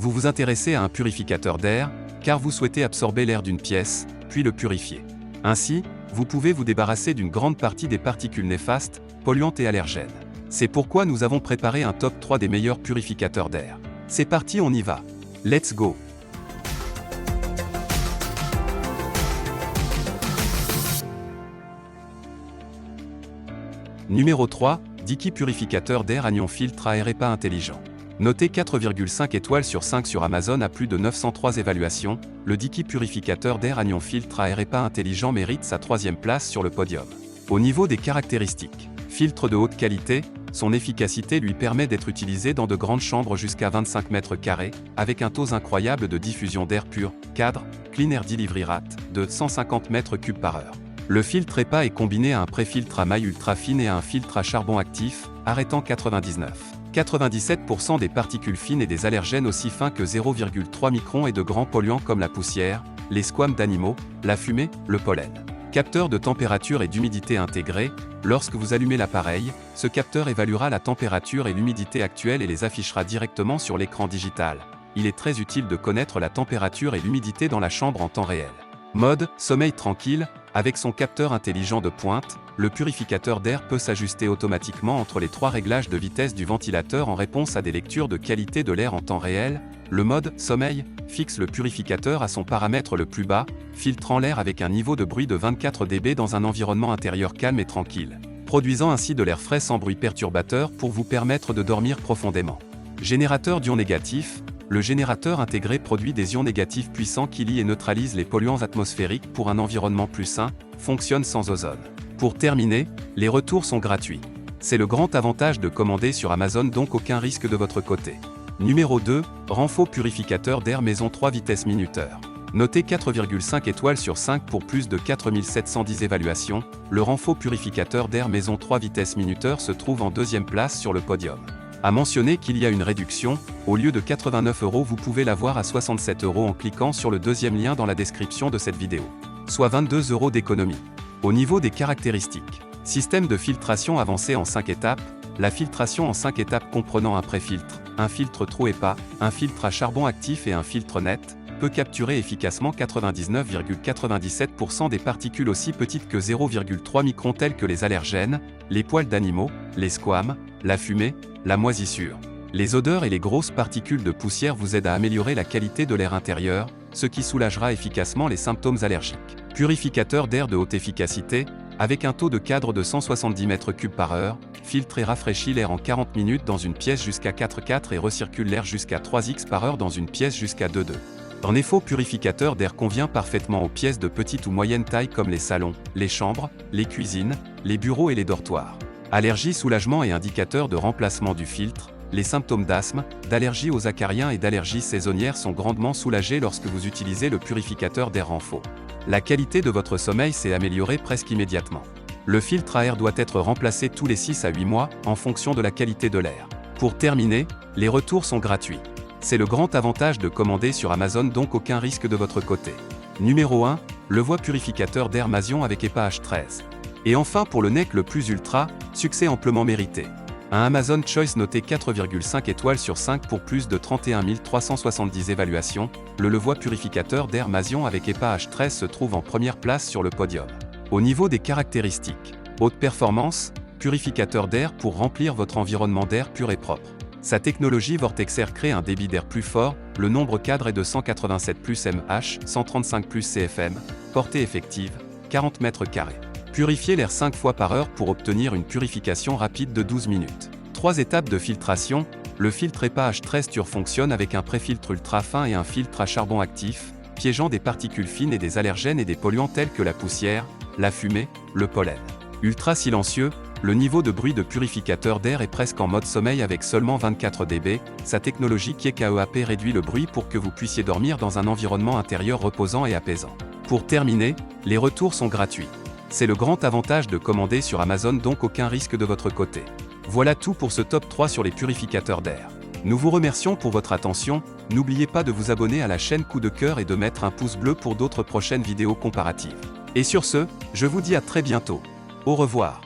Vous vous intéressez à un purificateur d'air, car vous souhaitez absorber l'air d'une pièce, puis le purifier. Ainsi, vous pouvez vous débarrasser d'une grande partie des particules néfastes, polluantes et allergènes. C'est pourquoi nous avons préparé un top 3 des meilleurs purificateurs d'air. C'est parti, on y va. Let's go! Numéro 3, Dicky purificateur d'air anion filtre à air EPA intelligent. Noté 4,5 étoiles sur 5 sur Amazon à plus de 903 évaluations, le Dicky purificateur d'air anion filtre à air EPA intelligent mérite sa 3e place sur le podium. Au niveau des caractéristiques, filtre de haute qualité, son efficacité lui permet d'être utilisé dans de grandes chambres jusqu'à 25 mètres carrés, avec un taux incroyable de diffusion d'air pur, cadre, Clean Air Delivery Rate, de 150 mètres cubes par heure. Le filtre EPA est combiné à un préfiltre à maille ultra fine et à un filtre à charbon actif, arrêtant 97% des particules fines et des allergènes aussi fins que 0,3 microns et de grands polluants comme la poussière, les squames d'animaux, la fumée, le pollen. Capteur de température et d'humidité intégré, lorsque vous allumez l'appareil, ce capteur évaluera la température et l'humidité actuelle et les affichera directement sur l'écran digital. Il est très utile de connaître la température et l'humidité dans la chambre en temps réel. Mode sommeil tranquille, avec son capteur intelligent de pointe, le purificateur d'air peut s'ajuster automatiquement entre les 3 réglages de vitesse du ventilateur en réponse à des lectures de qualité de l'air en temps réel. Le mode sommeil fixe le purificateur à son paramètre le plus bas, filtrant l'air avec un niveau de bruit de 24 dB dans un environnement intérieur calme et tranquille, produisant ainsi de l'air frais sans bruit perturbateur pour vous permettre de dormir profondément. Générateur d'ions négatifs. Le générateur intégré produit des ions négatifs puissants qui lient et neutralisent les polluants atmosphériques pour un environnement plus sain, fonctionne sans ozone. Pour terminer, les retours sont gratuits. C'est le grand avantage de commander sur Amazon, donc aucun risque de votre côté. Numéro 2, Renfo purificateur d'air maison 3 vitesses minuteur. Noté 4,5 étoiles sur 5 pour plus de 4710 évaluations, le Renfo purificateur d'air maison 3 vitesses minuteur se trouve en 2e place sur le podium. À mentionner qu'il y a une réduction, au lieu de 89 €, vous pouvez l'avoir à 67 € en cliquant sur le 2e lien dans la description de cette vidéo. Soit 22 € d'économie. Au niveau des caractéristiques, système de filtration avancé en 5 étapes, la filtration en 5 étapes comprenant un préfiltre, un filtre trou EPA, un filtre à charbon actif et un filtre net, peut capturer efficacement 99,97% des particules aussi petites que 0,3 microns telles que les allergènes, les poils d'animaux, les squames, la fumée, la moisissure. Les odeurs et les grosses particules de poussière vous aident à améliorer la qualité de l'air intérieur, ce qui soulagera efficacement les symptômes allergiques. Purificateur d'air de haute efficacité, avec un taux de cadre de 170 mètres cubes par heure, filtre et rafraîchit l'air en 40 minutes dans une pièce jusqu'à 4x4 et recircule l'air jusqu'à 3x par heure dans une pièce jusqu'à 2x2. Un EFO purificateur d'air convient parfaitement aux pièces de petite ou moyenne taille comme les salons, les chambres, les cuisines, les bureaux et les dortoirs. Allergie, soulagement et indicateur de remplacement du filtre. Les symptômes d'asthme, d'allergie aux acariens et d'allergies saisonnières sont grandement soulagés lorsque vous utilisez le purificateur d'air Renfo. La qualité de votre sommeil s'est améliorée presque immédiatement. Le filtre à air doit être remplacé tous les 6 à 8 mois, en fonction de la qualité de l'air. Pour terminer, les retours sont gratuits. C'est le grand avantage de commander sur Amazon, donc aucun risque de votre côté. Numéro 1, le Voix purificateur d'air Masion avec EPA H13. Et enfin pour le NEC le plus ultra, succès amplement mérité. Un Amazon Choice noté 4,5 étoiles sur 5 pour plus de 31 370 évaluations, le Levoix purificateur d'air Masion avec EPA H13 se trouve en première place sur le podium. Au niveau des caractéristiques, haute performance, purificateur d'air pour remplir votre environnement d'air pur et propre. Sa technologie Vortex Air crée un débit d'air plus fort, le nombre cadre est de 187 plus mH, 135 plus CFM, portée effective, 40 mètres carrés. Purifiez l'air 5 fois par heure pour obtenir une purification rapide de 12 minutes. 3 étapes de filtration, le filtre EPA H13 Tur fonctionne avec un préfiltre ultra fin et un filtre à charbon actif, piégeant des particules fines et des allergènes et des polluants tels que la poussière, la fumée, le pollen. Ultra silencieux, le niveau de bruit de purificateur d'air est presque en mode sommeil avec seulement 24 dB, sa technologie KEAP réduit le bruit pour que vous puissiez dormir dans un environnement intérieur reposant et apaisant. Pour terminer, les retours sont gratuits. C'est le grand avantage de commander sur Amazon, donc aucun risque de votre côté. Voilà tout pour ce top 3 sur les purificateurs d'air. Nous vous remercions pour votre attention, n'oubliez pas de vous abonner à la chaîne Coup de cœur et de mettre un pouce bleu pour d'autres prochaines vidéos comparatives. Et sur ce, je vous dis à très bientôt. Au revoir.